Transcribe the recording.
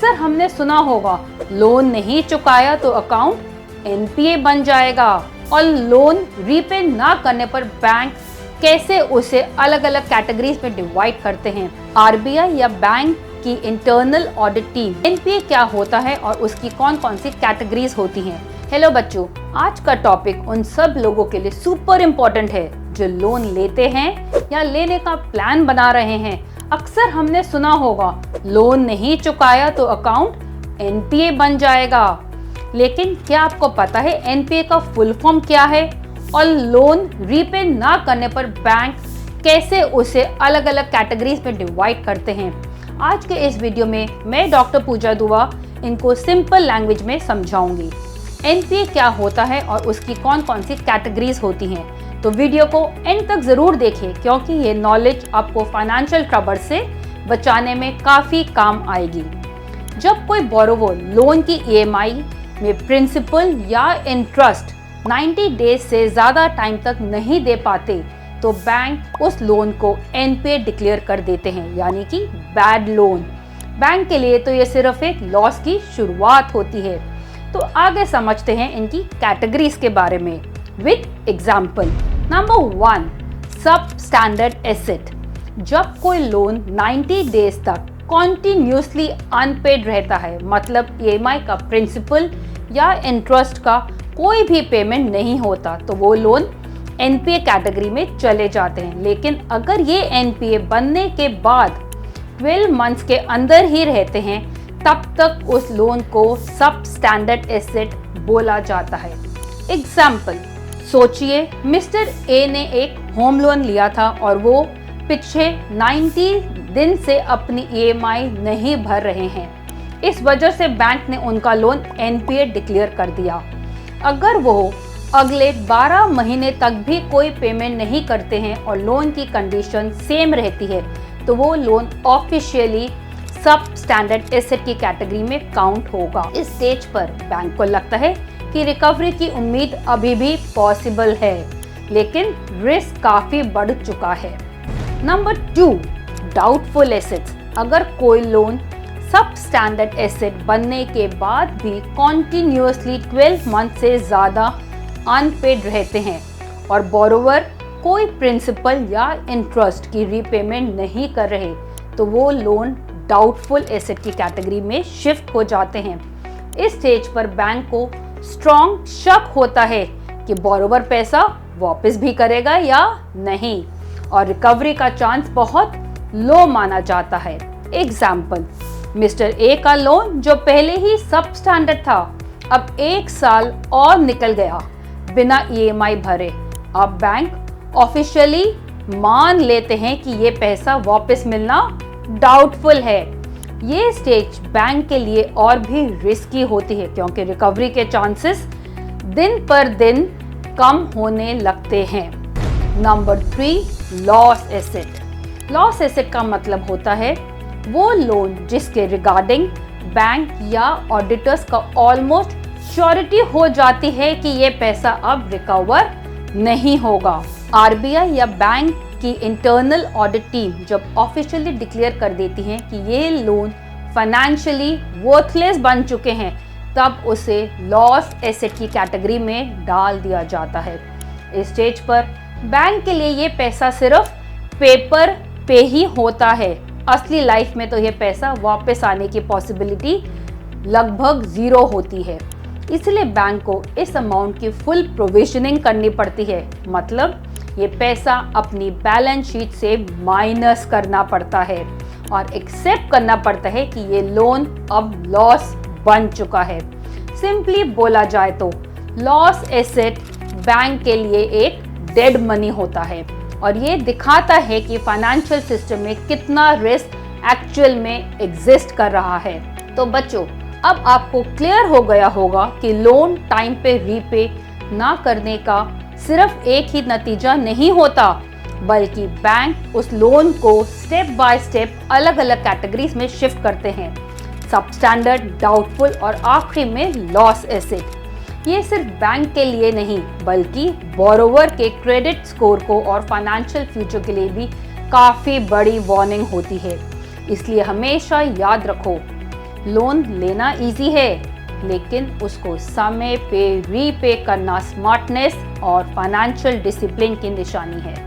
अक्सर हमने सुना होगा, लोन नहीं चुकाया तो अकाउंट एनपीए बन जाएगा, और लोन रीपे ना करने पर बैंक कैसे उसे अलग अलग कैटेगरीज में डिवाइड करते हैं। आरबीआई या बैंक की इंटरनल ऑडिट टीम एनपीए क्या होता है और उसकी कौन कौन सी कैटेगरीज होती हैं। हेलो बच्चों, आज का टॉपिक उन सब लोगों के लिए सुपर इम्पोर्टेंट है जो लोन लेते हैं या लेने का प्लान बना रहे हैं। अक्सर हमने सुना होगा, लोन नहीं चुकाया तो अकाउंट एनपीए बन जाएगा, लेकिन क्या आपको पता है एनपीए का फुल फॉर्म क्या है और लोन रीपे ना करने पर बैंक कैसे उसे अलग अलग कैटेगरीज में डिवाइड करते हैं। आज के इस वीडियो में मैं डॉक्टर पूजा दुआ इनको सिंपल लैंग्वेज में समझाऊंगी। एनपीए क्या होता है और उसकी कौन कौन सी कैटेगरीज होती हैं। तो वीडियो को एंड तक जरूर देखें, क्योंकि ये नॉलेज आपको फाइनेंशियल ट्रबल से बचाने में काफी काम आएगी। जब कोई बोरोवर लोन की ईएमआई में प्रिंसिपल या इंटरेस्ट 90 डेज से ज्यादा टाइम तक नहीं दे पाते तो बैंक उस लोन को एनपीए डिक्लेयर कर देते हैं, यानी कि बैड लोन। बैंक के लिए तो ये सिर्फ एक लॉस की शुरुआत होती है। तो आगे समझते हैं इनकी कैटेगरीज के बारे में विद एग्जाम्पल। नंबर 1, सब स्टैंडर्ड एसेट। जब कोई लोन 90 डेज तक कॉन्टिन्यूसली अनपेड रहता है, मतलब ईएमआई का प्रिंसिपल या इंटरेस्ट का कोई भी पेमेंट नहीं होता, तो वो लोन एनपीए कैटेगरी में चले जाते हैं। लेकिन अगर ये एनपीए बनने के बाद 12 मंथ्स के अंदर ही रहते हैं, तब तक उस लोन को सब स्टैंडर्ड एसेट बोला जाता है। एग्जाम्पल, सोचिए मिस्टर ए ने एक होम लोन लिया था और वो पिछले 90 दिन से अपनी ईएमआई नहीं भर रहे हैं। इस वजह से बैंक ने उनका लोन एनपीए डिक्लेयर कर दिया। अगर वो अगले 12 महीने तक भी कोई पेमेंट नहीं करते हैं और लोन की कंडीशन सेम रहती है, तो वो लोन ऑफिशियली सब स्टैंडर्ड एसेट की कैटेगरी में काउंट होगा। इस स्टेज पर बैंक को लगता है कि रिकवरी की उम्मीद अभी भी पॉसिबल है, लेकिन रिस्क काफी बढ़ चुका है। Number 2, doubtful assets. अगर कोई लोन सब स्टैंडर्ड एसेट बनने के बाद भी कॉन्टिन्यूसली 12 मंथ से ज्यादा अनपेड रहते हैं और बोरोवर कोई प्रिंसिपल या इंटरेस्ट की रीपेमेंट नहीं कर रहे, तो वो लोन डाउटफुल एसेट की कैटेगरी में शिफ्ट हो जाते हैं। इस स्टेज पर बैंक को स्ट्रॉन्ग शक होता है कि बोरोवर पैसा वापस भी करेगा या नहीं, और रिकवरी का चांस बहुत लो माना जाता है। एग्जाम्पल, मिस्टर ए का लोन जो पहले ही सब स्टैंडर्ड था, अब 1 साल और निकल गया बिना ईएमआई भरे। अब बैंक ऑफिशियली मान लेते हैं कि ये पैसा वापस मिलना डाउटफुल है। ये स्टेज बैंक के लिए और भी रिस्की होती है, क्योंकि रिकवरी के चांसेस दिन पर दिन कम होने लगते हैं। Number 3, loss asset. Loss asset का मतलब होता है वो लोन जिसके रिगार्डिंग बैंक या ऑडिटर्स का ऑलमोस्ट श्योरिटी हो जाती है कि ये पैसा अब रिकवर नहीं होगा। आरबीआई या बैंक की इंटरनल ऑडिट टीम जब ऑफिशियली डिक्लेयर कर देती है कि ये लोन फाइनेंशियली वर्थलेस बन चुके हैं, तब उसे लॉस एसेट की कैटेगरी में डाल दिया जाता है। इस स्टेज पर बैंक के लिए ये पैसा सिर्फ पेपर पे ही होता है। असली लाइफ में तो ये पैसा वापस आने की पॉसिबिलिटी लगभग 0 होती है। इसलिए बैंक को इस अमाउंट की फुल प्रोविजनिंग करनी पड़ती है, मतलब ये पैसा अपनी बैलेंस शीट से माइनस करना पड़ता है और एक्सेप्ट करना पड़ता है कि ये लोन अब लॉस बन चुका है। सिंपली बोला जाए तो लॉस एसेट बैंक के लिए एक डेड मनी होता है और ये दिखाता है कि फाइनेंशियल सिस्टम में कितना रिस्क एक्चुअल में एग्जिस्ट कर रहा है। तो बच्चों, अब आपको क्लियर हो गया होगा कि लोन टाइम पे रीपे ना करने का सिर्फ एक ही नतीजा नहीं होता, बल्कि बैंक उस लोन को स्टेप बाय स्टेप अलग अलग कैटेगरीज में शिफ्ट करते हैं, सब स्टैंडर्ड, डाउटफुल और आखिरी में लॉस एसेट। ये सिर्फ बैंक के लिए नहीं, बल्कि बोरोवर के क्रेडिट स्कोर को और फाइनेंशियल फ्यूचर के लिए भी काफ़ी बड़ी वार्निंग होती है। इसलिए हमेशा याद रखो, लोन लेना इजी है, लेकिन उसको समय पे रीपे करना स्मार्टनेस और फाइनेंशियल डिसिप्लिन की निशानी है।